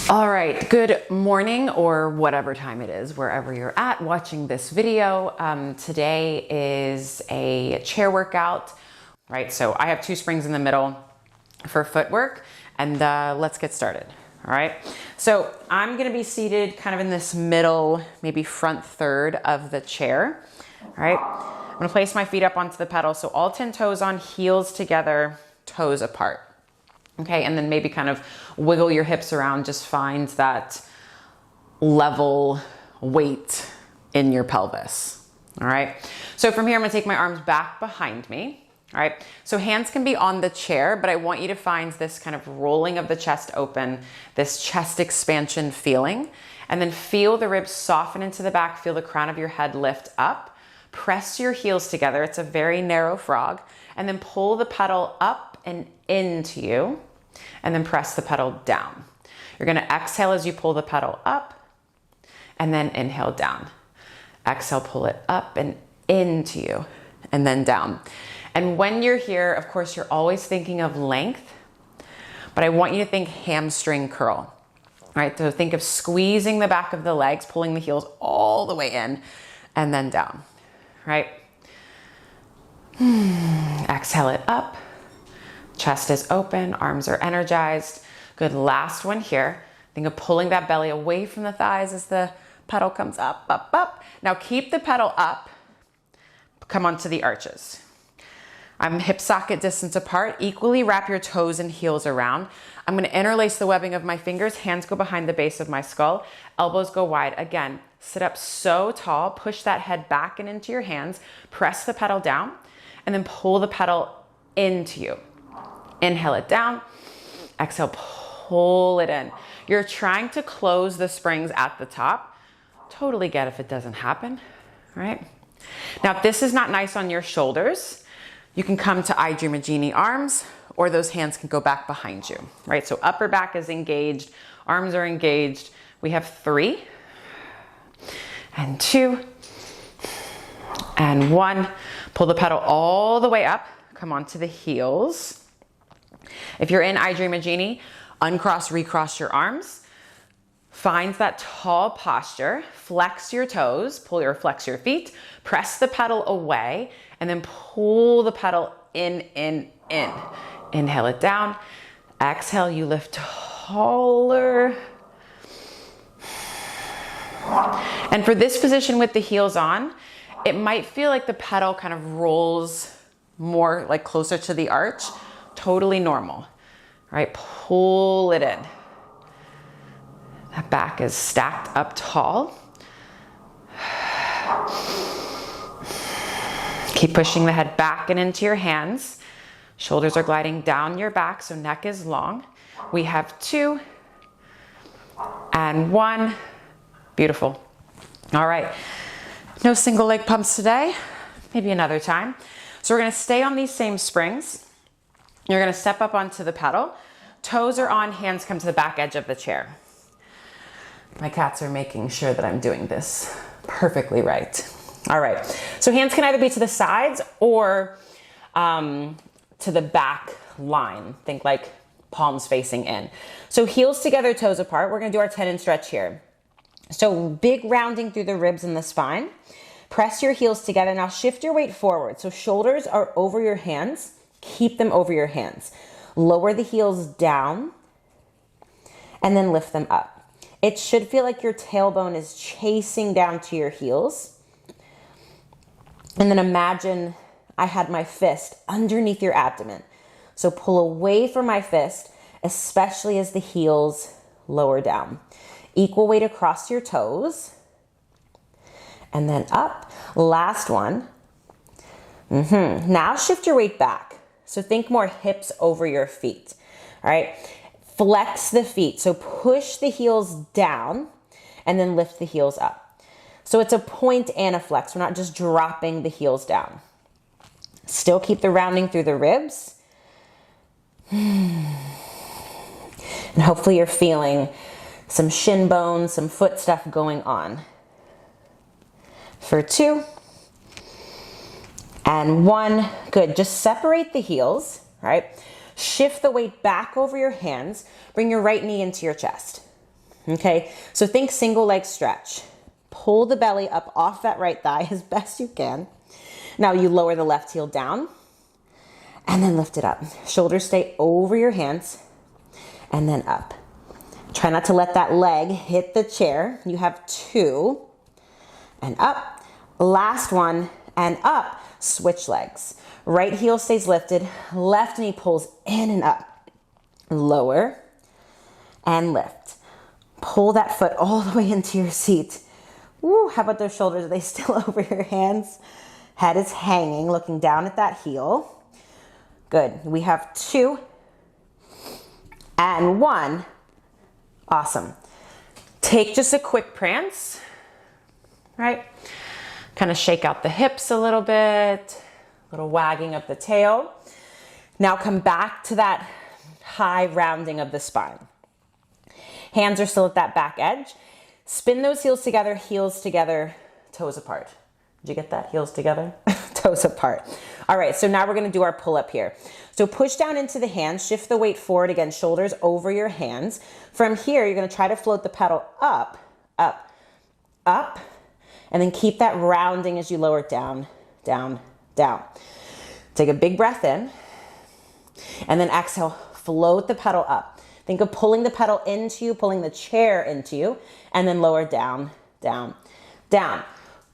All right, good morning or whatever time it is, wherever you're at watching this video. Today is a chair workout, right? So I have 2 springs in the middle for footwork, and let's get started, all right? So I'm gonna be seated kind of in this middle, maybe front third of the chair, all right? I'm gonna place my feet up onto the pedal, so all 10 toes on, heels together, toes apart. Okay, and then maybe kind of wiggle your hips around, just find that level weight in your pelvis, all right? So from here, I'm gonna take my arms back behind me, all right? So hands can be on the chair, but I want you to find this kind of rolling of the chest open, this chest expansion feeling, and then feel the ribs soften into the back, feel the crown of your head lift up, press your heels together, it's a very narrow frog, and then pull the pedal up and into you, and then press the pedal down. You're gonna exhale as you pull the pedal up, and then inhale down. Exhale, pull it up and into you, and then down. And when you're here, of course, you're always thinking of length, but I want you to think hamstring curl, right? So think of squeezing the back of the legs, pulling the heels all the way in, and then down, right? Exhale it up. Chest is open, arms are energized. Good, last one here. Think of pulling that belly away from the thighs as the pedal comes up, up, up. Now keep the pedal up, come onto the arches. I'm hip socket distance apart. Equally wrap your toes and heels around. I'm gonna interlace the webbing of my fingers, hands go behind the base of my skull, elbows go wide. Again, sit up so tall, push that head back and into your hands, press the pedal down, and then pull the pedal into you. Inhale it down, exhale, pull it in. You're trying to close the springs at the top. Totally get if it doesn't happen, right? Now, if this is not nice on your shoulders, you can come to I Dream a Genie arms, or those hands can go back behind you, right? So upper back is engaged, arms are engaged. We have 3, and 2, and 1. Pull the pedal all the way up, come onto the heels. If you're in I Dream a Genie, uncross, recross your arms. Find that tall posture, flex your toes, pull or flex your feet, press the pedal away, and then pull the pedal in, in, in. Inhale it down. Exhale, you lift taller. And for this position with the heels on, it might feel like the pedal kind of rolls more like closer to the arch. Totally normal, all right? Pull it in. That back is stacked up tall. Keep pushing the head back and into your hands. Shoulders are gliding down your back, so neck is long. We have 2 and 1. Beautiful. All right, no single leg pumps today, maybe another time. So we're gonna stay on these same springs. You're gonna step up onto the pedal. Toes are on, hands come to the back edge of the chair. My cats are making sure that I'm doing this perfectly right. All right, so hands can either be to the sides or to the back line. Think like palms facing in. So heels together, toes apart. We're gonna do our tendon stretch here. So big rounding through the ribs and the spine. Press your heels together. Now shift your weight forward. So shoulders are over your hands. Keep them over your hands. Lower the heels down and then lift them up. It should feel like your tailbone is chasing down to your heels. And then imagine I had my fist underneath your abdomen. So pull away from my fist, especially as the heels lower down. Equal weight across your toes. And then up. Last one. Now shift your weight back. So think more hips over your feet, all right? Flex the feet, so push the heels down and then lift the heels up. So it's a point and a flex. We're not just dropping the heels down. Still keep the rounding through the ribs. And hopefully you're feeling some shin bones, some foot stuff going on. For 2. And 1, good. Just separate the heels, right? Shift the weight back over your hands. Bring your right knee into your chest. Okay, so think single leg stretch. Pull the belly up off that right thigh as best you can. Now you lower the left heel down and then lift it up. Shoulders stay over your hands and then up. Try not to let that leg hit the chair. You have 2 and up. Last one and up. Switch legs. Right heel stays lifted. Left knee pulls in and up. Lower and lift. Pull that foot all the way into your seat. Woo, how about those shoulders? Are they still over your hands? Head is hanging, looking down at that heel. Good. We have 2 and 1. Awesome. Take just a quick prance, right? Kind of shake out the hips a little bit, little wagging of the tail. Now come back to that high rounding of the spine. Hands are still at that back edge. Spin those heels together, toes apart. Did you get that? Heels together, toes apart. All right, so now we're gonna do our pull-up here. So push down into the hands, shift the weight forward again, shoulders over your hands. From here, you're gonna try to float the pedal up, up, up, and then keep that rounding as you lower it down, down, down. Take a big breath in, and then exhale, float the pedal up. Think of pulling the pedal into you, pulling the chair into you, and then lower down, down, down.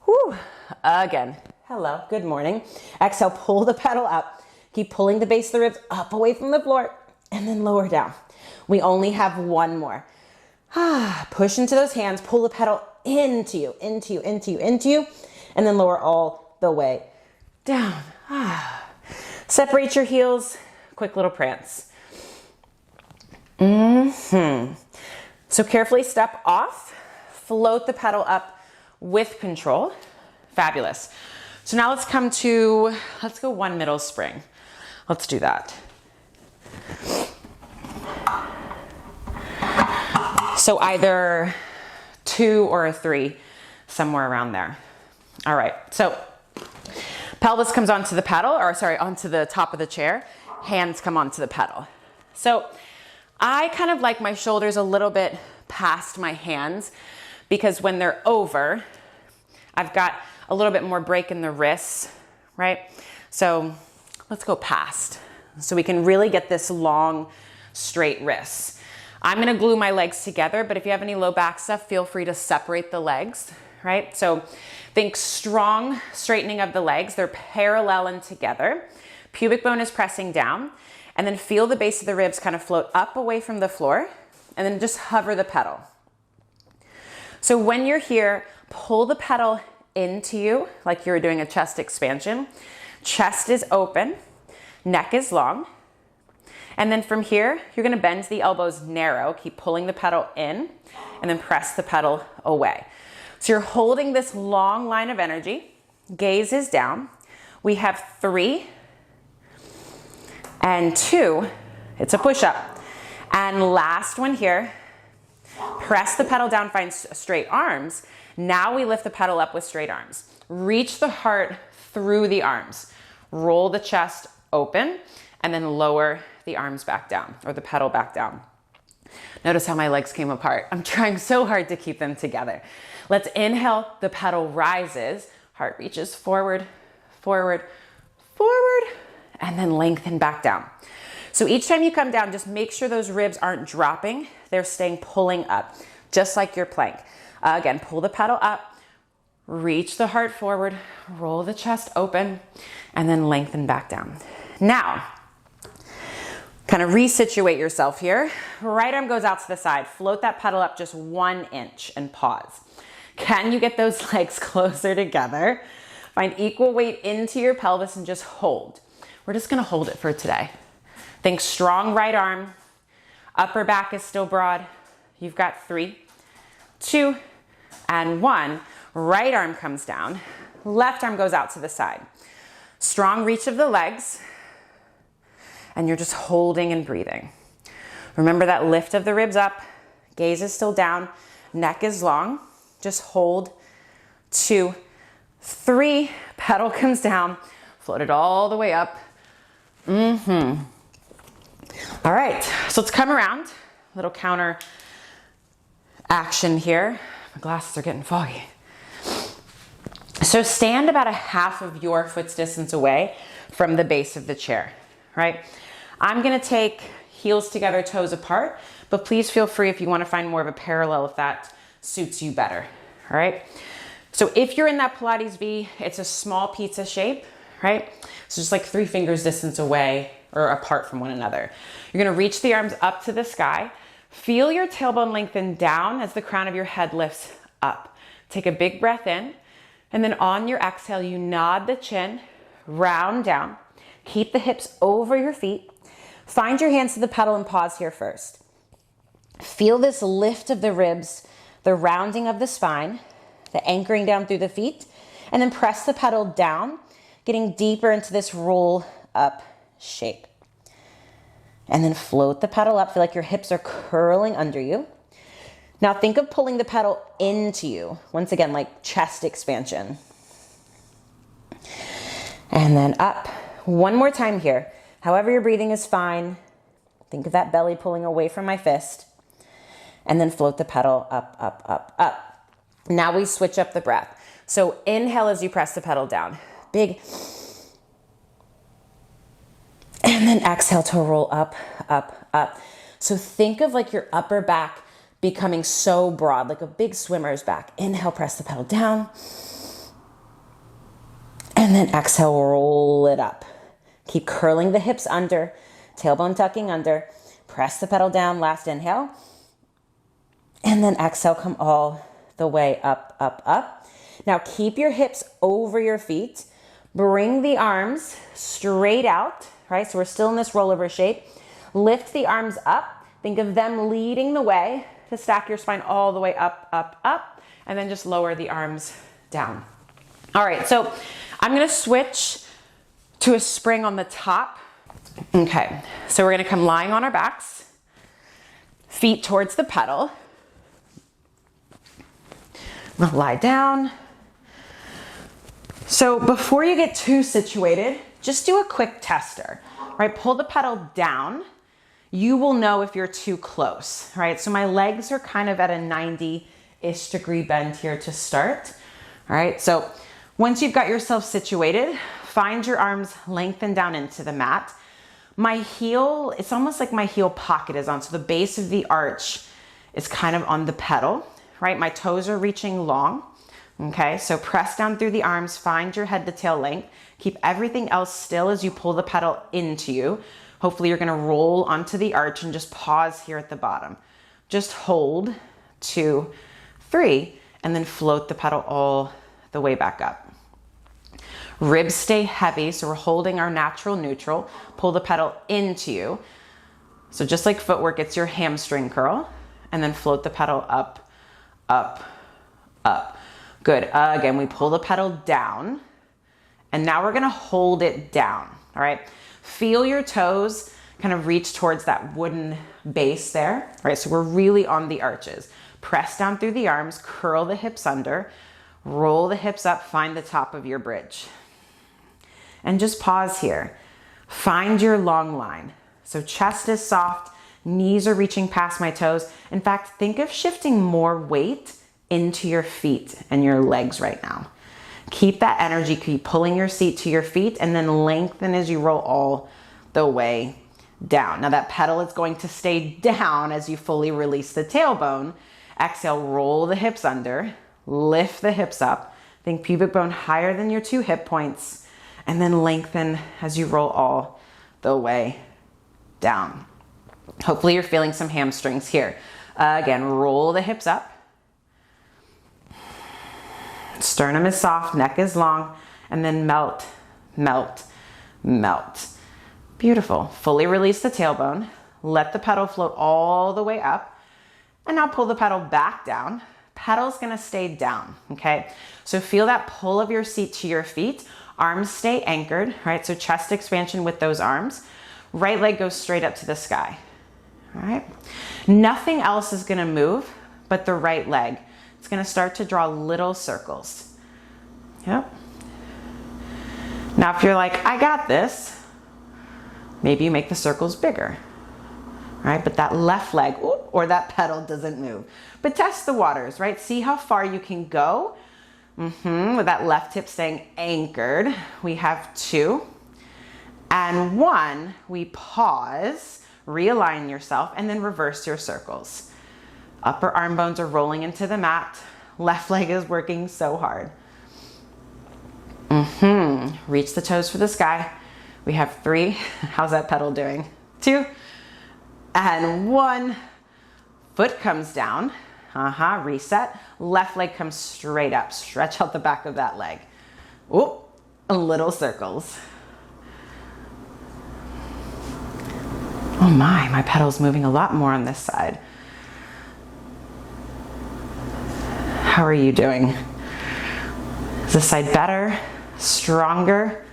Whew. Again, hello, good morning. Exhale, pull the pedal up. Keep pulling the base of the ribs up away from the floor, and then lower down. We only have one more. Push into those hands, pull the pedal into you, into you, into you, into you, and then lower all the way down. Separate your heels, quick little prance. So carefully step off, float the pedal up with control. Fabulous. So now let's go one middle spring. Let's do that. So either 2 or a 3, somewhere around there. All right, so pelvis comes onto the pedal, onto the top of the chair. Hands come onto the pedal. So I kind of like my shoulders a little bit past my hands because when they're over, I've got a little bit more break in the wrists, right? So let's go past so we can really get this long, straight wrists. I'm gonna glue my legs together, but if you have any low back stuff, feel free to separate the legs, right? So think strong straightening of the legs. They're parallel and together. Pubic bone is pressing down. And then feel the base of the ribs kind of float up away from the floor and then just hover the pedal. So when you're here, pull the pedal into you like you're doing a chest expansion. Chest is open, neck is long. And then from here, you're gonna bend the elbows narrow, keep pulling the pedal in and then press the pedal away. So you're holding this long line of energy, gaze is down. We have 3, and 2, it's a push-up. And last one here, press the pedal down, find straight arms. Now we lift the pedal up with straight arms. Reach the heart through the arms. Roll the chest open and then lower the arms back down or the pedal back down. Notice how my legs came apart. I'm trying so hard to keep them together. Let's inhale, the pedal rises, heart reaches forward, forward, forward, and then lengthen back down. So each time you come down, just make sure those ribs aren't dropping. They're staying pulling up, just like your plank. Again, pull the pedal up, reach the heart forward, roll the chest open, and then lengthen back down. Now, kind of resituate yourself here. Right arm goes out to the side. Float that pedal up just 1 inch and pause. Can you get those legs closer together? Find equal weight into your pelvis and just hold. We're just gonna hold it for today. Think strong right arm, upper back is still broad. You've got 3, 2, and 1. Right arm comes down, left arm goes out to the side. Strong reach of the legs, and you're just holding and breathing. Remember that lift of the ribs up, gaze is still down, neck is long. Just hold. 2, 3, pedal comes down, float it all the way up. All right, so let's come around, little counter action here. My glasses are getting foggy. So stand about a half of your foot's distance away from the base of the chair, right? I'm gonna take heels together, toes apart, but please feel free if you wanna find more of a parallel if that suits you better, all right? So if you're in that Pilates V, it's a small pizza shape, right? So just like 3 fingers distance away or apart from one another. You're gonna reach the arms up to the sky. Feel your tailbone lengthen down as the crown of your head lifts up. Take a big breath in, and then on your exhale, you nod the chin, round down. Keep the hips over your feet. Find your hands to the pedal and pause here first. Feel this lift of the ribs, the rounding of the spine, the anchoring down through the feet, and then press the pedal down, getting deeper into this roll up shape. And then float the pedal up. Feel like your hips are curling under you. Now think of pulling the pedal into you. Once again, like chest expansion. And then up. One more time here. However your breathing is fine. Think of that belly pulling away from my fist. And then float the pedal up, up, up, up. Now we switch up the breath. So inhale as you press the pedal down. Big. And then exhale to roll up, up, up. So think of like your upper back becoming so broad, like a big swimmer's back. Inhale, press the pedal down. And then exhale, roll it up. Keep curling the hips under, tailbone tucking under. Press the pedal down, last inhale. And then exhale, come all the way up, up, up. Now keep your hips over your feet. Bring the arms straight out, right? So we're still in this rollover shape. Lift the arms up. Think of them leading the way to stack your spine all the way up, up, up, and then just lower the arms down. All right, so I'm gonna switch to a spring on the top. Okay, so we're gonna come lying on our backs, feet towards the pedal. We'll lie down. So before you get too situated, just do a quick tester, right? Pull the pedal down. You will know if you're too close, right? So my legs are kind of at a 90-ish degree bend here to start, all right? So once you've got yourself situated, find your arms lengthen down into the mat. My heel, it's almost like my heel pocket is on, so the base of the arch is kind of on the pedal, right? My toes are reaching long, okay? So press down through the arms, find your head to tail length. Keep everything else still as you pull the pedal into you. Hopefully you're gonna roll onto the arch and just pause here at the bottom. Just hold, 2, 3, and then float the pedal all the way back up. Ribs stay heavy, so we're holding our natural neutral. Pull the pedal into you. So just like footwork, it's your hamstring curl, and then float the pedal up, up, up. Good, again, we pull the pedal down, and now we're gonna hold it down, all right? Feel your toes kind of reach towards that wooden base there, right? So we're really on the arches. Press down through the arms, curl the hips under, roll the hips up, find the top of your bridge. And just pause here. Find your long line. So chest is soft, knees are reaching past my toes. In fact, think of shifting more weight into your feet and your legs right now. Keep that energy, keep pulling your seat to your feet, and then lengthen as you roll all the way down. Now that pedal is going to stay down as you fully release the tailbone. Exhale, roll the hips under, lift the hips up. Think pubic bone higher than your 2 hip points, and then lengthen as you roll all the way down. Hopefully you're feeling some hamstrings here. Again, roll the hips up. Sternum is soft, neck is long, and then melt, melt, melt. Beautiful. Fully release the tailbone. Let the pedal float all the way up. And now pull the pedal back down. Pedal's gonna stay down, okay? So feel that pull of your seat to your feet. Arms stay anchored, right? So chest expansion with those arms. Right leg goes straight up to the sky, all right? Nothing else is gonna move but the right leg. It's gonna start to draw little circles. Yep. Now if you're like, I got this, maybe you make the circles bigger, all right? But that left leg, ooh, or that pedal doesn't move. But test the waters, right? See how far you can go. With that left hip staying anchored. We have 2 and 1. We pause, realign yourself, and then reverse your circles. Upper arm bones are rolling into the mat. Left leg is working so hard. Reach the toes for the sky. We have 3. How's that pedal doing? 2 and 1. Foot comes down. Reset. Left leg comes straight up. Stretch out the back of that leg. Oop, little circles. Oh my pedal's moving a lot more on this side. How are you doing? Is this side better? Stronger?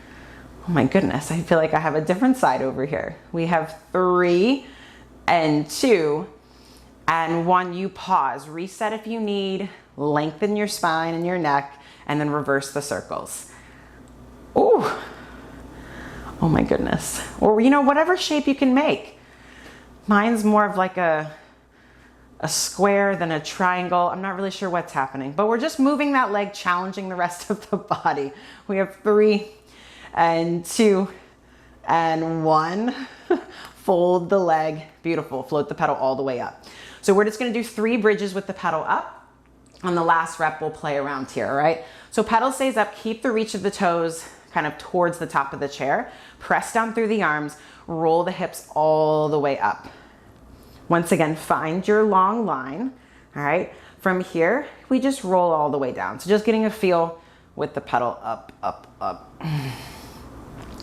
Oh my goodness, I feel like I have a different side over here. We have 3 and 2 and 1. You pause, reset if you need, lengthen your spine and your neck, and then reverse the circles. Ooh, oh my goodness. Or, you know, whatever shape you can make. Mine's more of like a square than a triangle. I'm not really sure what's happening, but we're just moving that leg, challenging the rest of the body. We have 3 and 2 and 1. Fold the leg. Beautiful. Float the pedal all the way up. So we're just going to do 3 bridges with the pedal up. On the last rep, we'll play around here, right? So pedal stays up. Keep the reach of the toes kind of towards the top of the chair. Press down through the arms. Roll the hips all the way up. Once again, find your long line. All right. From here, we just roll all the way down. So just getting a feel with the pedal up, up, up.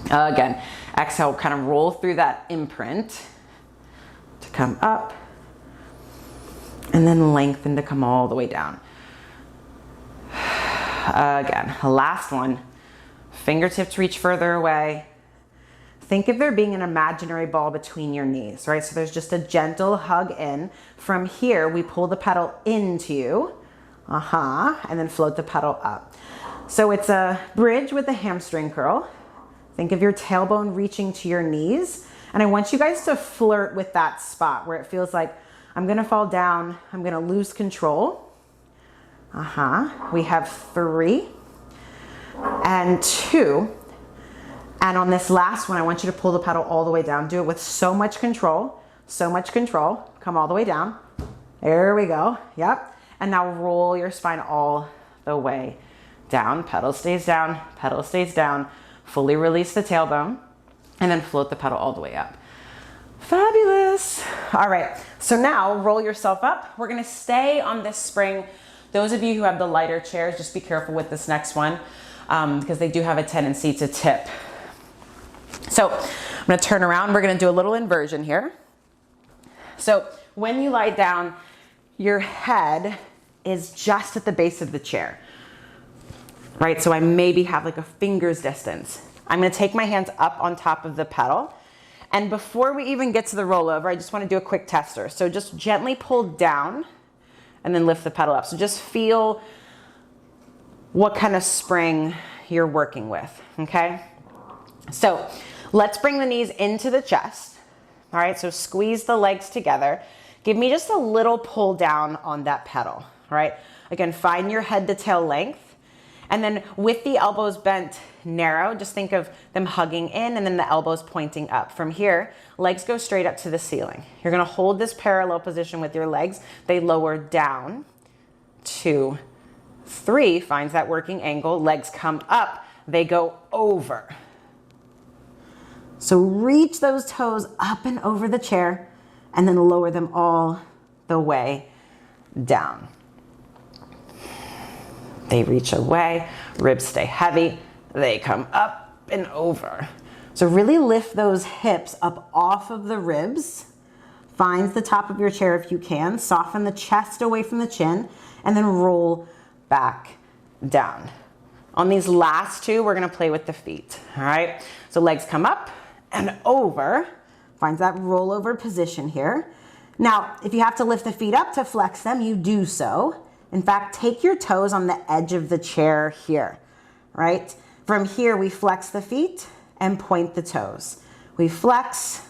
Again, exhale, kind of roll through that imprint to come up, and then lengthen to come all the way down. Again, last one. Fingertips reach further away. Think of there being an imaginary ball between your knees, right? So there's just a gentle hug in. From here, we pull the pedal into you, and then float the pedal up. So it's a bridge with a hamstring curl. Think of your tailbone reaching to your knees. And I want you guys to flirt with that spot where it feels like I'm gonna fall down, I'm gonna lose control. We have 3 and 2. And on this last one, I want you to pull the pedal all the way down. Do it with so much control, so much control. Come all the way down. There we go. Yep. And now roll your spine all the way down. Pedal stays down, pedal stays down. Fully release the tailbone and then float the pedal all the way up. Fabulous. All right. So now roll yourself up. We're going to stay on this spring. Those of you who have the lighter chairs, just be careful with this next one because they do have a tendency to tip. So I'm going to turn around. We're going to do a little inversion here. So when you lie down, your head is just at the base of the chair, right? So I maybe have like a finger's distance. I'm going to take my hands up on top of the pedal. And before we even get to the rollover, I just want to do a quick tester. So just gently pull down and then lift the pedal up. So just feel what kind of spring you're working with, okay? So let's bring the knees into the chest. All right, so squeeze the legs together. Give me just a little pull down on that pedal, all right? Again, find your head to tail length. And then with the elbows bent narrow, just think of them hugging in and then the elbows pointing up. From here, legs go straight up to the ceiling. You're gonna hold this parallel position with your legs. They lower down. 2, 3, finds that working angle. Legs come up, they go over. So reach those toes up and over the chair and then lower them all the way down. They reach away, ribs stay heavy, they come up and over. So really lift those hips up off of the ribs, find the top of your chair if you can, soften the chest away from the chin, and then roll back down. On these last 2, we're gonna play with the feet, all right? So legs come up and over, finds that rollover position here. Now, if you have to lift the feet up to flex them, you do so. In fact, take your toes on the edge of the chair here, right? From here, we flex the feet and point the toes. We flex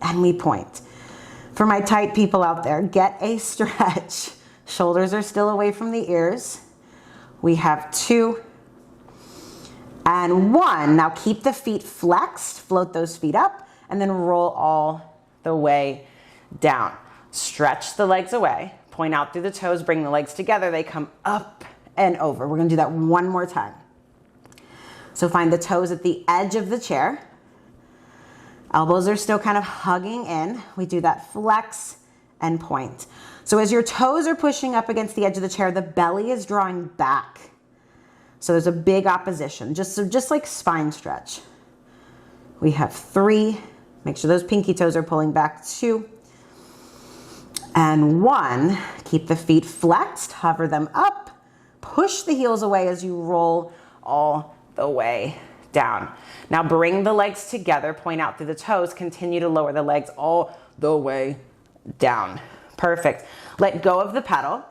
and we point. For my tight people out there, get a stretch. Shoulders are still away from the ears. We have 2 and 1. Now keep the feet flexed, float those feet up, and then roll all the way down. Stretch the legs away, point out through the toes, bring the legs together, they come up and over. We're gonna do that one more time. So find the toes at the edge of the chair. Elbows are still kind of hugging in. We do that flex and point. So as your toes are pushing up against the edge of the chair, the belly is drawing back. So there's a big opposition, just like spine stretch. We have 3. Make sure those pinky toes are pulling back. 2 and 1. Keep the feet flexed, hover them up, push the heels away as you roll all the way down. Now bring the legs together, point out through the toes, continue to lower the legs all the way down. Perfect. Let go of the pedal.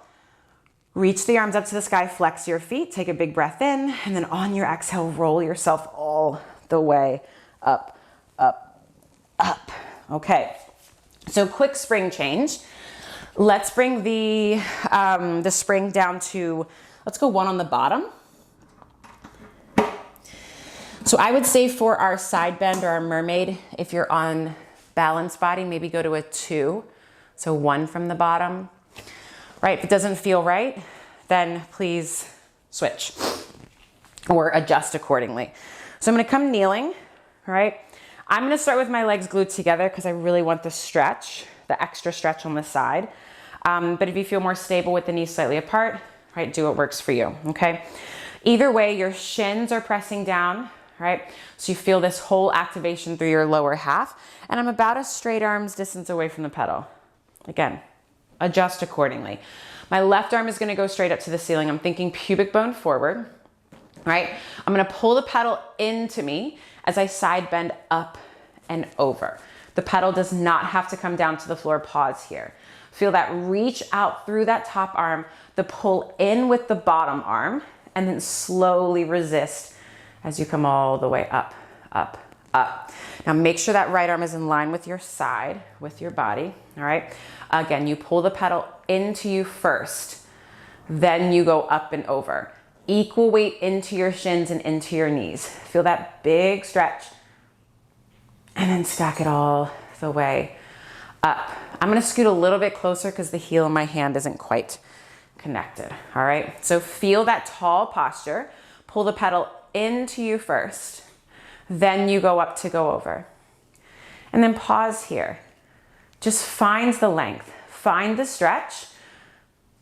Reach the arms up to the sky, flex your feet, take a big breath in, and then on your exhale, roll yourself all the way up, up, up. Okay, so quick spring change. Let's bring the spring down to, let's go 1 on the bottom. So I would say for our side bend or our mermaid, if you're on balanced body, maybe go to a 2. So 1 from the bottom. Right, if it doesn't feel right, then please switch or adjust accordingly. So I'm gonna come kneeling, right? I'm gonna start with my legs glued together because I really want the stretch, the extra stretch on the side. But if you feel more stable with the knees slightly apart, right, do what works for you, okay? Either way, your shins are pressing down, right? So you feel this whole activation through your lower half, and I'm about a straight arm's distance away from the pedal. Again, adjust accordingly. My left arm is gonna go straight up to the ceiling. I'm thinking pubic bone forward, right? I'm gonna pull the pedal into me as I side bend up and over. The pedal does not have to come down to the floor. Pause here. Feel that reach out through that top arm, the pull in with the bottom arm, and then slowly resist as you come all the way up, up, up. Now make sure that right arm is in line with your side, with your body, all right? Again, you pull the pedal into you first, then you go up and over. Equal weight into your shins and into your knees. Feel that big stretch, and then stack it all the way up. I'm gonna scoot a little bit closer because the heel of my hand isn't quite connected, all right? So feel that tall posture. Pull the pedal into you first, then you go up to go over. And then pause here. Just find the length, find the stretch.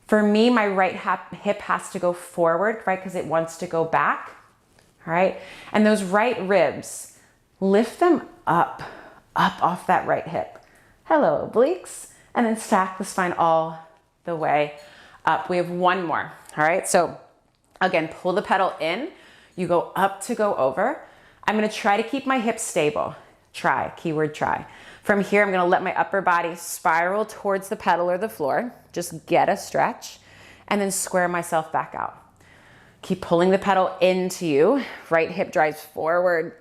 For me, my right hip has to go forward, right? Because it wants to go back, all right? And those right ribs, lift them up off that right hip. Hello, obliques. And then stack the spine all the way up. We have 1 more, all right? So again, pull the pedal in, you go up to go over. I'm gonna try to keep my hips stable. Try, keyword try. From here, I'm gonna let my upper body spiral towards the pedal or the floor. Just get a stretch and then square myself back out. Keep pulling the pedal into you. Right hip drives forward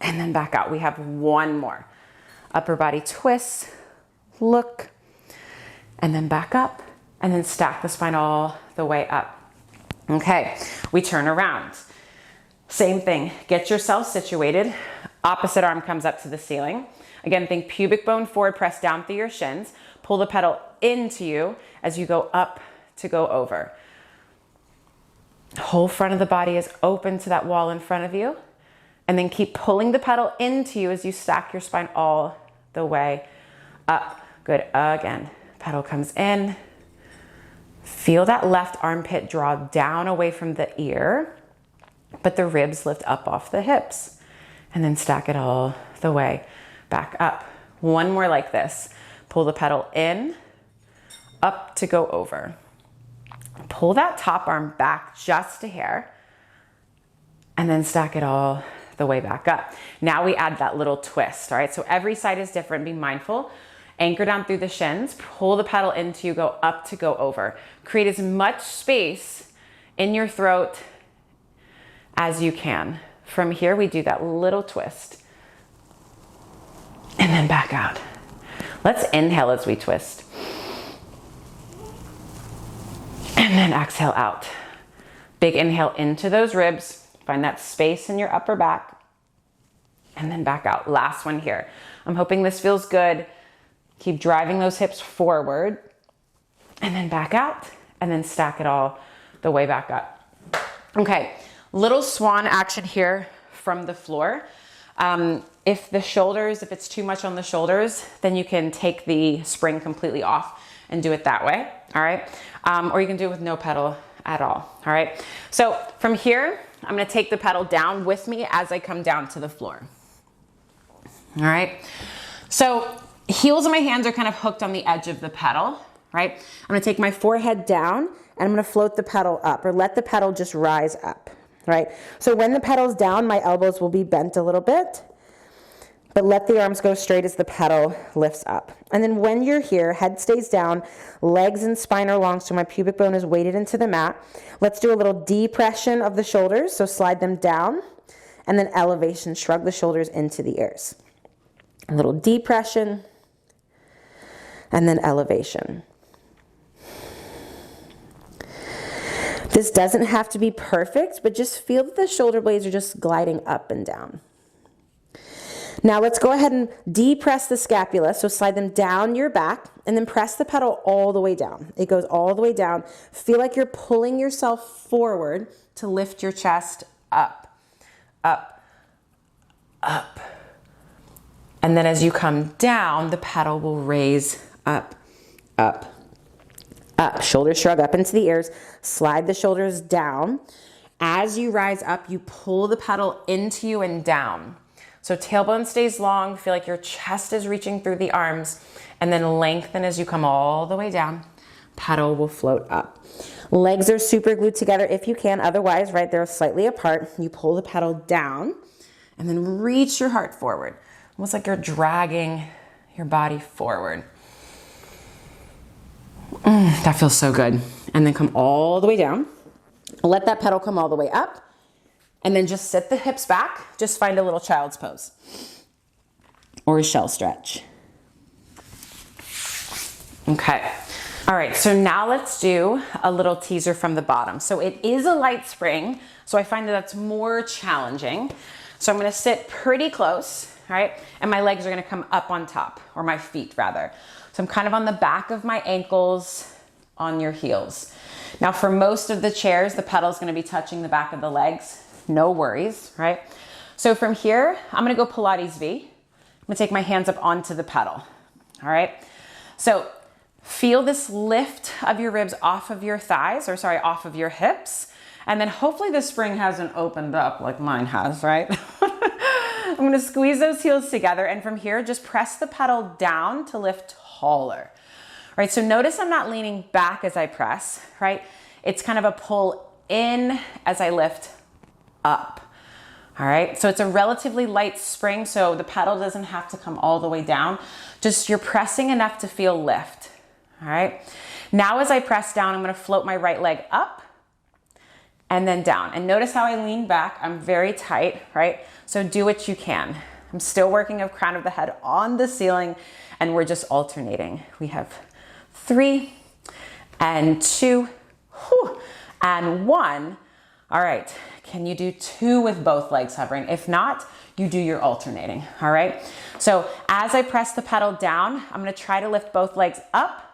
and then back out. We have 1 more. Upper body twist, look, and then back up, and then stack the spine all the way up. Okay, we turn around. Same thing, get yourself situated. Opposite arm comes up to the ceiling. Again, think pubic bone forward, press down through your shins. Pull the pedal into you as you go up to go over. Whole front of the body is open to that wall in front of you. And then keep pulling the pedal into you as you stack your spine all the way up. Good, again, pedal comes in. Feel that left armpit draw down away from the ear, but the ribs lift up off the hips. And then stack it all the way back up. 1 more like this. Pull the pedal in, up to go over. Pull that top arm back just a hair, and then stack it all the way back up. Now we add that little twist, all right? So every side is different, be mindful. Anchor down through the shins, pull the pedal into you, go up to go over. Create as much space in your throat as you can. From here, we do that little twist and then back out. Let's inhale as we twist. And then exhale out. Big inhale into those ribs. Find that space in your upper back. And then back out. Last one here. I'm hoping this feels good. Keep driving those hips forward. And then back out. And then stack it all the way back up. Okay, little swan action here from the floor. If it's too much on the shoulders, then you can take the spring completely off and do it that way, all right? Or you can do it with no pedal at all right? So from here, I'm gonna take the pedal down with me as I come down to the floor, all right? So heels of my hands are kind of hooked on the edge of the pedal, right? I'm gonna take my forehead down and I'm gonna float the pedal up, or let the pedal just rise up, right? So when the pedal's down, my elbows will be bent a little bit, but let the arms go straight as the pedal lifts up. And then when you're here, head stays down, legs and spine are long, so my pubic bone is weighted into the mat. Let's do a little depression of the shoulders, so slide them down, and then elevation, shrug the shoulders into the ears. A little depression, and then elevation. This doesn't have to be perfect, but just feel that the shoulder blades are just gliding up and down. Now let's go ahead and depress the scapula, so slide them down your back and then press the pedal all the way down. It goes all the way down. Feel like you're pulling yourself forward to lift your chest up, up, up. And then as you come down, the pedal will raise up, up, up. Shoulders shrug up into the ears. Slide the shoulders down. As you rise up, you pull the pedal into you and down. So tailbone stays long, feel like your chest is reaching through the arms, and then lengthen as you come all the way down. Pedal will float up. Legs are super glued together if you can, otherwise, right, they're slightly apart. You pull the pedal down and then reach your heart forward. Almost like you're dragging your body forward. That feels so good. And then come all the way down. Let that pedal come all the way up. And then just sit the hips back. Just find a little child's pose or a shell stretch. Okay. All right, so now let's do a little teaser from the bottom. So it is a light spring, so I find that that's more challenging. So I'm gonna sit pretty close, all right? And my legs are gonna come up on top, or my feet rather. So I'm kind of on the back of my ankles, on your heels. Now for most of the chairs, the pedal's gonna be touching the back of the legs. No worries, right? So from here, I'm gonna go Pilates V. I'm gonna take my hands up onto the pedal, all right? So feel this lift of your ribs off of your thighs, or sorry, off of your hips. And then hopefully the spring hasn't opened up like mine has, right? I'm gonna squeeze those heels together, and from here, just press the pedal down to lift taller. All right, so notice I'm not leaning back as I press, right? It's kind of a pull in as I lift up. All right, so it's a relatively light spring, so the pedal doesn't have to come all the way down. Just you're pressing enough to feel lift. All right, now as I press down, I'm gonna float my right leg up and then down. And notice how I lean back. I'm very tight, right? So do what you can. I'm still working a crown of the head on the ceiling, and we're just alternating. We have 3 and 2 and 1. All right, can you do 2 with both legs hovering? If not, you do your alternating, all right? So as I press the pedal down, I'm gonna try to lift both legs up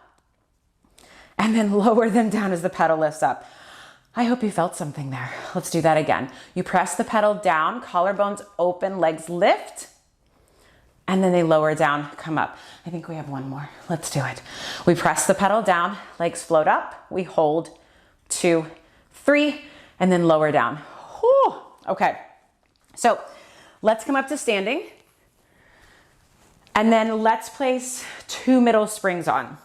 and then lower them down as the pedal lifts up. I hope you felt something there. Let's do that again. You press the pedal down, collarbones open, legs lift, and then they lower down, come up. I think we have one more. Let's do it. We press the pedal down, legs float up, we hold 2, 3, and then lower down. Whew. Okay, so let's come up to standing, and then let's place 2 middle springs on.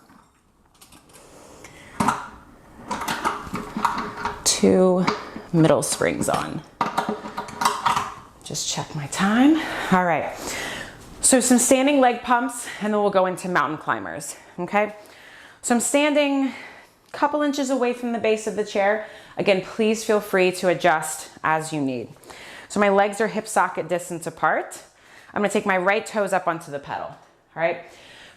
2 middle springs on. Just check my time. All right, so some standing leg pumps, and then we'll go into mountain climbers, okay? So I'm standing a couple inches away from the base of the chair. Again, please feel free to adjust as you need. So my legs are hip socket distance apart. I'm gonna take my right toes up onto the pedal, all right?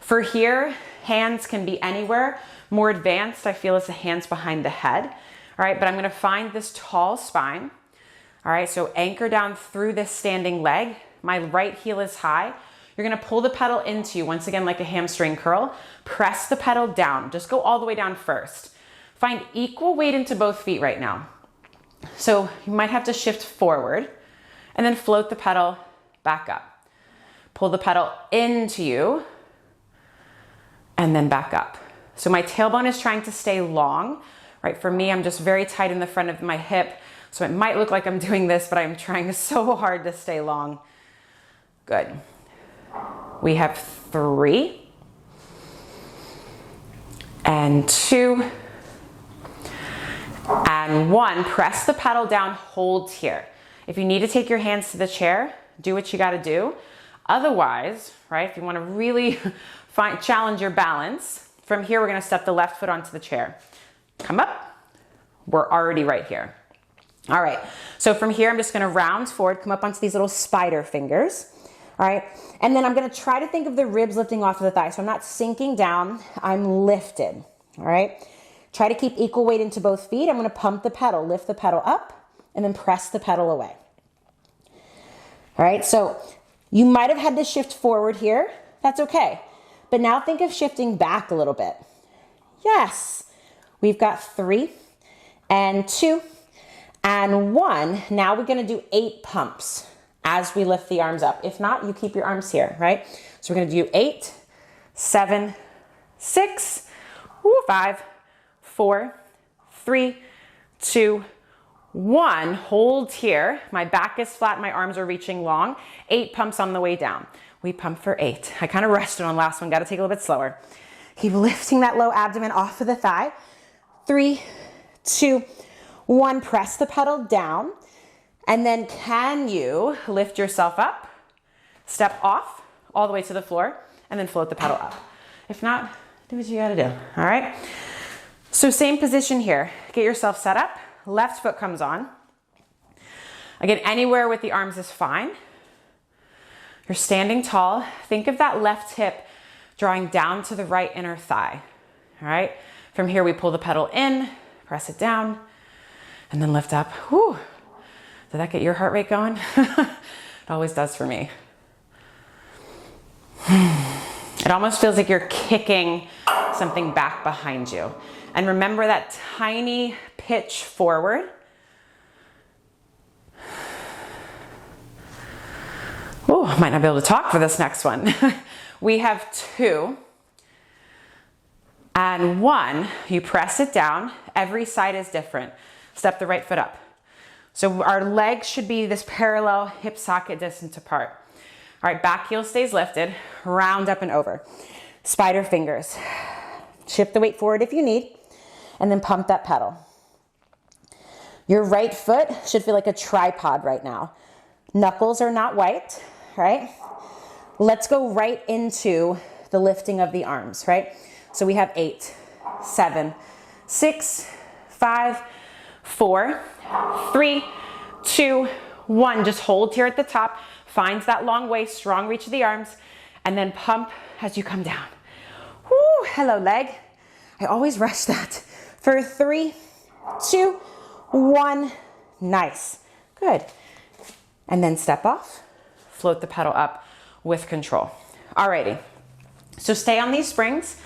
For here, hands can be anywhere. More advanced, I feel, is the hands behind the head. All right, but I'm gonna find this tall spine. All right, so anchor down through this standing leg. My right heel is high. You're gonna pull the pedal into you, once again, like a hamstring curl. Press the pedal down. Just go all the way down first. Find equal weight into both feet right now. So you might have to shift forward and then float the pedal back up. Pull the pedal into you and then back up. So my tailbone is trying to stay long, right? For me, I'm just very tight in the front of my hip. So it might look like I'm doing this, but I'm trying so hard to stay long. Good. We have 3 and 2 and 1. Press the pedal down, hold here. If you need to take your hands to the chair, do what you gotta do. Otherwise, right, if you wanna really challenge your balance, from here we're gonna step the left foot onto the chair. Come up, we're already right here. All right, so from here I'm just gonna round forward, come up onto these little spider fingers. All right, and then I'm gonna try to think of the ribs lifting off of the thigh. So I'm not sinking down, I'm lifted, all right? Try to keep equal weight into both feet. I'm gonna pump the pedal, lift the pedal up, and then press the pedal away. All right, so you might have had to shift forward here. That's okay. But now think of shifting back a little bit. Yes, we've got 3 and 2 and 1. Now we're gonna do 8 pumps as we lift the arms up. If not, you keep your arms here, right? So we're gonna do 8, 7, 6, 5, 4, 3, 2, 1. Hold here. My back is flat, my arms are reaching long. 8 pumps on the way down. We pump for 8. I kind of rested on last one, gotta take a little bit slower. Keep lifting that low abdomen off of the thigh. 3, 2, 1, press the pedal down. And then can you lift yourself up, step off all the way to the floor, and then float the pedal up. If not, do what you gotta do, all right? So same position here. Get yourself set up, left foot comes on. Again, anywhere with the arms is fine. You're standing tall. Think of that left hip drawing down to the right inner thigh, all right? From here, we pull the pedal in, press it down, and then lift up. Whew. Did that get your heart rate going? It always does for me. It almost feels like you're kicking something back behind you. And remember that tiny pitch forward. Oh, I might not be able to talk for this next one. We have 2 and 1. You press it down. Every side is different. Step the right foot up. So our legs should be this parallel hip socket distance apart. All right, back heel stays lifted, round up and over. Spider fingers. Shift the weight forward if you need, and then pump that pedal. Your right foot should feel like a tripod right now. Knuckles are not white, right? Let's go right into the lifting of the arms, right? So we have 8, 7, 6, 5, 4, 3, 2, 1. Just hold here at the top. Finds that long waist, strong reach of the arms, and then pump as you come down. Woo, hello leg. I always rush that. For 3, 2, 1. Nice. Good. And then step off. Float the pedal up with control. Alrighty. So stay on these springs.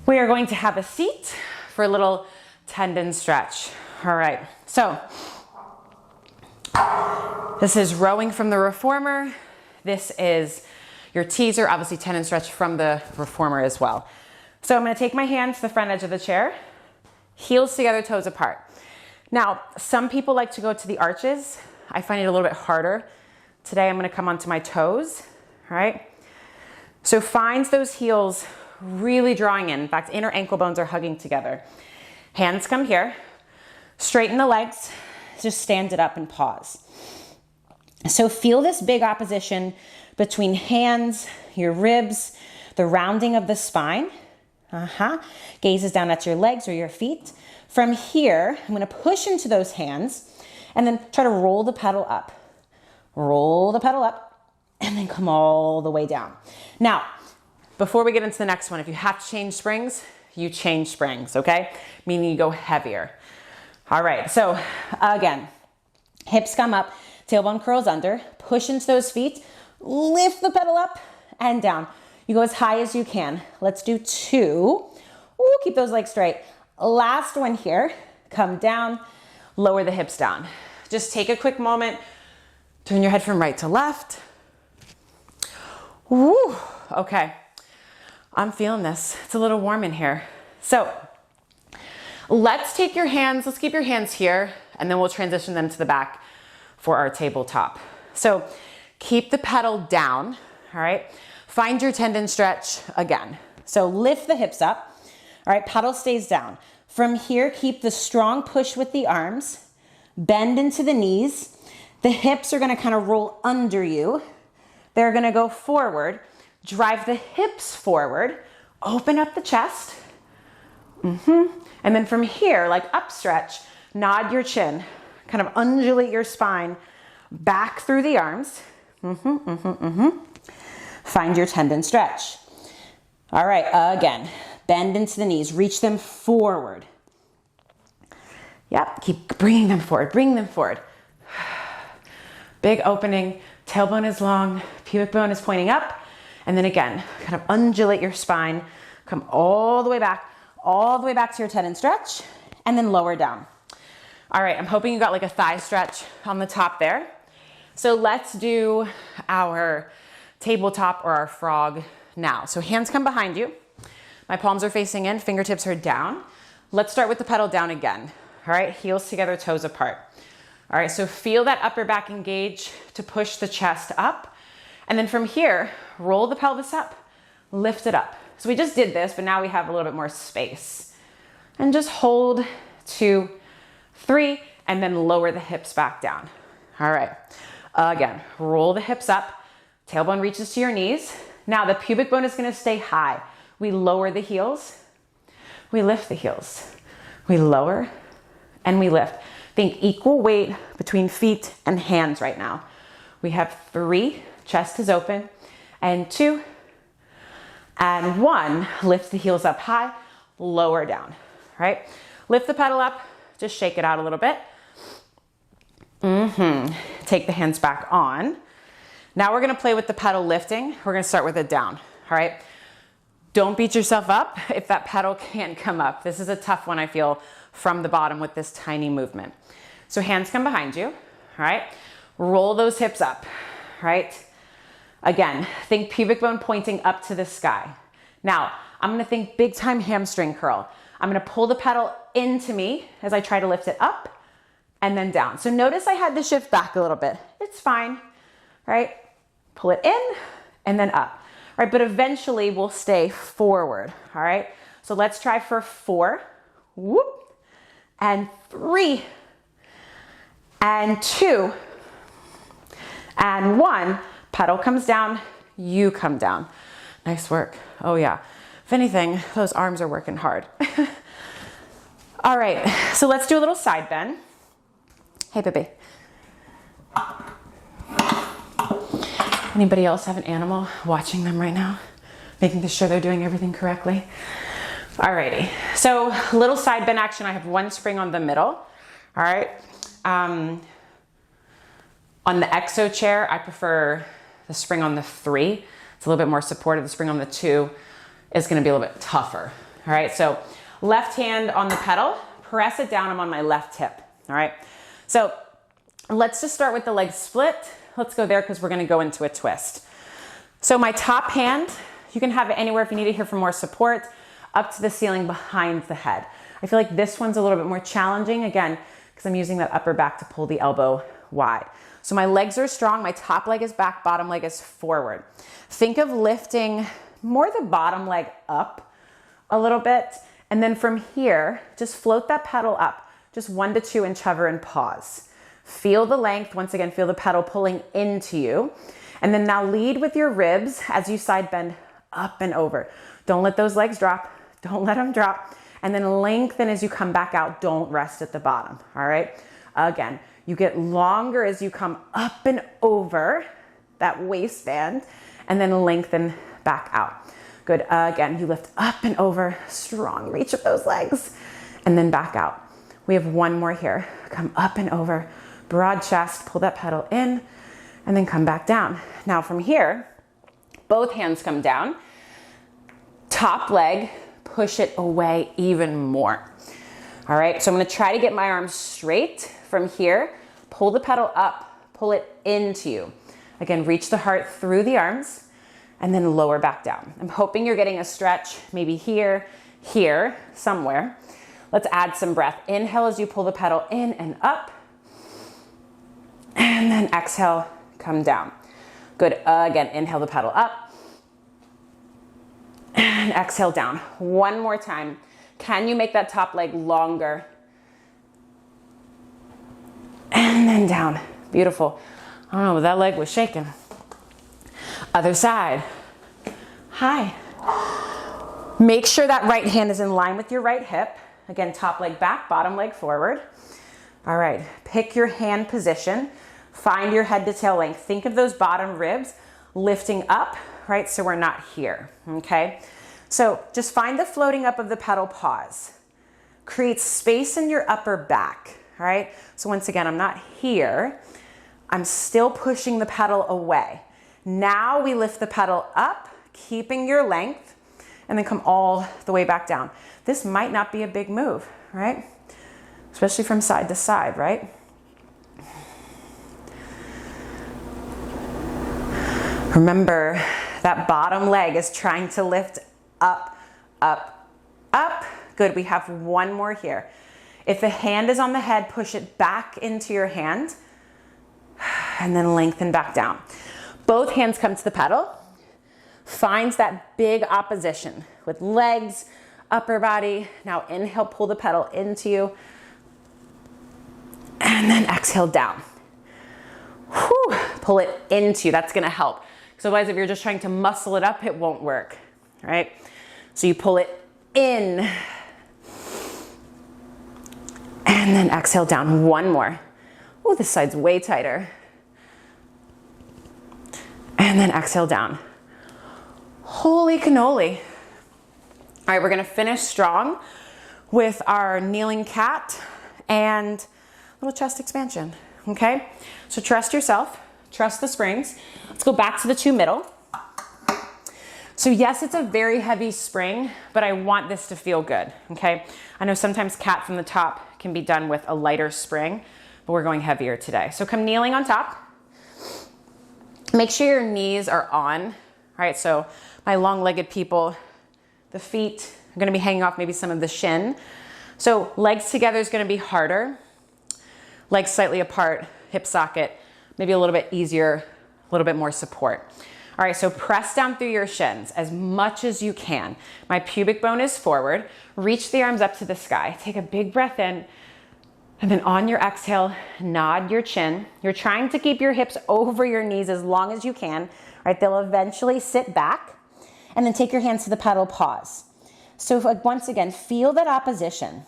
We are going to have a seat for a little tendon stretch. All right, so this is rowing from the reformer. This is your teaser, obviously tendon stretch from the reformer as well. So I'm gonna take my hands to the front edge of the chair, heels together, toes apart. Now, some people like to go to the arches. I find it a little bit harder. Today I'm gonna come onto my toes, all right? So find those heels really drawing in. In fact, inner ankle bones are hugging together. Hands come here. Straighten the legs, just stand it up and pause. So feel this big opposition between hands, your ribs, the rounding of the spine. Gazes down at your legs or your feet. From here, I'm gonna push into those hands and then try to roll the pedal up. Roll the pedal up and then come all the way down. Now, before we get into the next one, if you have to change springs, you change springs, okay? Meaning you go heavier. All right, so again, hips come up, tailbone curls under, push into those feet, lift the pedal up and down. You go as high as you can. Let's do 2. Ooh, keep those legs straight. Last one here, come down, lower the hips down. Just take a quick moment, turn your head from right to left. Woo, okay. I'm feeling this. It's a little warm in here. So let's keep your hands here, and then we'll transition them to the back for our tabletop. So keep the pedal down, all right? Find your tendon stretch again. So lift the hips up, all right? Pedal stays down. From here, keep the strong push with the arms, bend into the knees. The hips are gonna kind of roll under you. They're gonna go forward. Drive the hips forward, open up the chest. And then from here, like upstretch, nod your chin, kind of undulate your spine back through the arms. Find your tendon stretch. All right, again, bend into the knees, reach them forward. Yep, keep bringing them forward, bring them forward. Big opening, tailbone is long, pubic bone is pointing up. And then again, kind of undulate your spine, come all the way back to your tendon stretch, and then lower down. All right, I'm hoping you got like a thigh stretch on the top there. So let's do our tabletop or our frog now. So hands come behind you. My palms are facing in, fingertips are down. Let's start with the pedal down again. All right, heels together, toes apart. All right, so feel that upper back engage to push the chest up. And then from here, roll the pelvis up, lift it up. So we just did this, but now we have a little bit more space. And just hold 2, 3, and then lower the hips back down. All right, again, roll the hips up, tailbone reaches to your knees. Now the pubic bone is gonna stay high. We lower the heels, we lift the heels. We lower and we lift. Think equal weight between feet and hands right now. We have 3, chest is open, and 2, and 1. Lift the heels up high, lower down, right? Lift the pedal up, just shake it out a little bit. Take the hands back on. Now we're gonna play with the pedal lifting. We're gonna start with it down, all right? Don't beat yourself up if that pedal can't come up. This is a tough one, I feel, from the bottom with this tiny movement. So hands come behind you, all right? Roll those hips up, right? Again, think pubic bone pointing up to the sky. Now, I'm gonna think big time hamstring curl. I'm gonna pull the pedal into me as I try to lift it up and then down. So notice I had to shift back a little bit. It's fine, right? Pull it in and then up, right? But eventually we'll stay forward, all right? So let's try for 4, whoop, and 3, and 2, and 1. Pedal comes down, you come down. Nice work. Oh yeah. If anything, those arms are working hard. All right, so let's do a little side bend. Hey, baby. Anybody else have an animal watching them right now? Making sure they're doing everything correctly? Alrighty, so little side bend action. I have 1 spring on the middle, all right? On the exo chair, I prefer the spring on the 3. It's a little bit more supportive. The spring on the 2 is gonna be a little bit tougher, all right? So left hand on the pedal, press it down. I'm on my left hip, all right? So let's just start with the leg split. Let's go there because we're gonna go into a twist. So my top hand, you can have it anywhere if you need it here for more support, up to the ceiling behind the head. I feel like this one's a little bit more challenging, again, because I'm using that upper back to pull the elbow wide. So my legs are strong, my top leg is back, bottom leg is forward. Think of lifting more the bottom leg up a little bit, and then from here, just float that pedal up, just 1 to 2 inch hover and pause. Feel the length, once again, feel the pedal pulling into you. And then now lead with your ribs as you side bend up and over. Don't let those legs drop, don't let them drop. And then lengthen as you come back out, don't rest at the bottom, all right? Again, you get longer as you come up and over that waistband, and then lengthen back out. Good, again, you lift up and over, strong reach of those legs, and then back out. We have one more here. Come up and over, broad chest, pull that pedal in, and then come back down. Now from here, both hands come down, top leg, push it away even more. All right, so I'm gonna try to get my arms straight from here, pull the pedal up, pull it into you. Again, reach the heart through the arms, and then lower back down. I'm hoping you're getting a stretch, maybe here, here, somewhere. Let's add some breath. Inhale as you pull the pedal in and up, and then exhale, come down. Good, again, inhale the pedal up, and exhale down. One more time. Can you make that top leg longer? And then down. Beautiful. I don't know, but that leg was shaking. Other side. High. Make sure that right hand is in line with your right hip. Again, top leg back, bottom leg forward. All right, pick your hand position. Find your head to tail length. Think of those bottom ribs lifting up, right? So we're not here, okay? So just find the floating up of the pedal pause. Create space in your upper back, all right? So once again, I'm not here. I'm still pushing the pedal away. Now we lift the pedal up, keeping your length, and then come all the way back down. This might not be a big move, right? Especially from side to side, right? Remember, that bottom leg is trying to lift up, up, up. Good, we have one more here. If the hand is on the head, push it back into your hand and then lengthen back down. Both hands come to the pedal. Finds that big opposition with legs, upper body. Now inhale, pull the pedal into you. And then exhale down. Whew, pull it into you, that's gonna help. Because otherwise if you're just trying to muscle it up, it won't work, right? So you pull it in. And then exhale down, one more. Oh, this side's way tighter. And then exhale down. Holy cannoli. All right, we're gonna finish strong with our kneeling cat and a little chest expansion, okay? So trust yourself, trust the springs. Let's go back to the two middle. So yes, it's a very heavy spring, but I want this to feel good, okay? I know sometimes cat from the top can be done with a lighter spring, but we're going heavier today. So come kneeling on top. Make sure your knees are on, all right? So my long-legged people, the feet are gonna be hanging off maybe some of the shin. So legs together is gonna be harder. Legs slightly apart, hip socket, maybe a little bit easier, a little bit more support. All right, so press down through your shins as much as you can. My pubic bone is forward. Reach the arms up to the sky. Take a big breath in, and then on your exhale, nod your chin. You're trying to keep your hips over your knees as long as you can, right? They'll eventually sit back, and then take your hands to the pedal, pause. So once again, feel that opposition.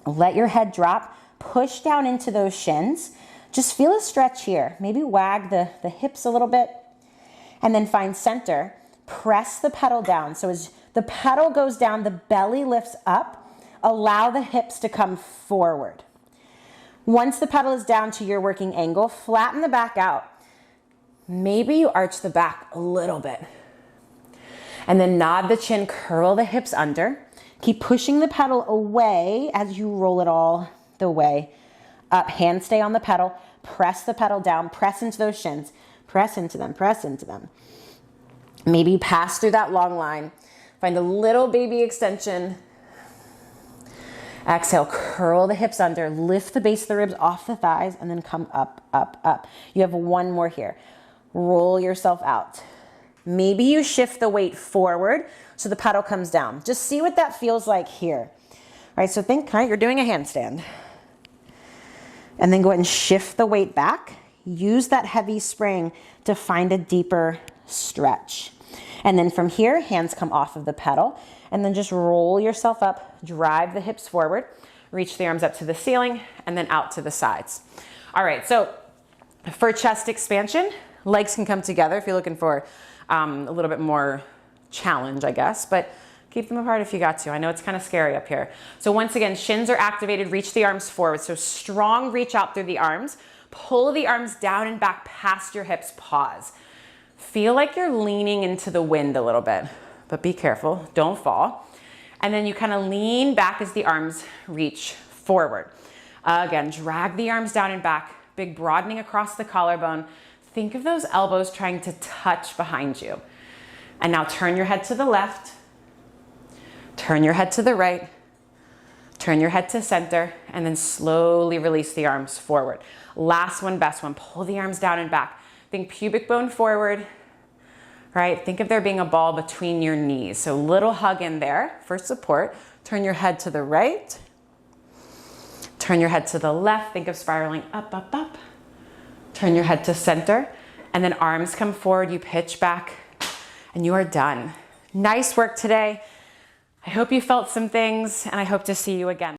Let your head drop, push down into those shins. Just feel a stretch here. Maybe wag the hips a little bit. And then find center, press the pedal down. So as the pedal goes down, the belly lifts up, allow the hips to come forward. Once the pedal is down to your working angle, flatten the back out. Maybe you arch the back a little bit. And then nod the chin, curl the hips under. Keep pushing the pedal away as you roll it all the way up. Hands stay on the pedal, press the pedal down, press into those shins. Press into them, press into them. Maybe you pass through that long line. Find a little baby extension. Exhale, curl the hips under, lift the base of the ribs off the thighs, and then come up, up, up. You have one more here. Roll yourself out. Maybe you shift the weight forward so the pedal comes down. Just see what that feels like here. All right, so think, right, you're doing a handstand. And then go ahead and shift the weight back. Use that heavy spring to find a deeper stretch. And then from here, hands come off of the pedal, and then just roll yourself up, drive the hips forward, reach the arms up to the ceiling, and then out to the sides. All right, so for chest expansion, legs can come together if you're looking for a little bit more challenge, I guess, but keep them apart if you got to. I know it's kind of scary up here. So once again, shins are activated, reach the arms forward. So strong reach out through the arms, pull the arms down and back past your hips, pause. Feel like you're leaning into the wind a little bit, but be careful, don't fall. And then you kind of lean back as the arms reach forward. Again, drag the arms down and back, big broadening across the collarbone. Think of those elbows trying to touch behind you. And now turn your head to the left, turn your head to the right, turn your head to center, and then slowly release the arms forward. Last one, best one, pull the arms down and back. Think pubic bone forward, right? Think of there being a ball between your knees. So little hug in there for support. Turn your head to the right, turn your head to the left. Think of spiraling up, up, up. Turn your head to center, and then arms come forward, you pitch back, and you are done. Nice work today. I hope you felt some things, and I hope to see you again.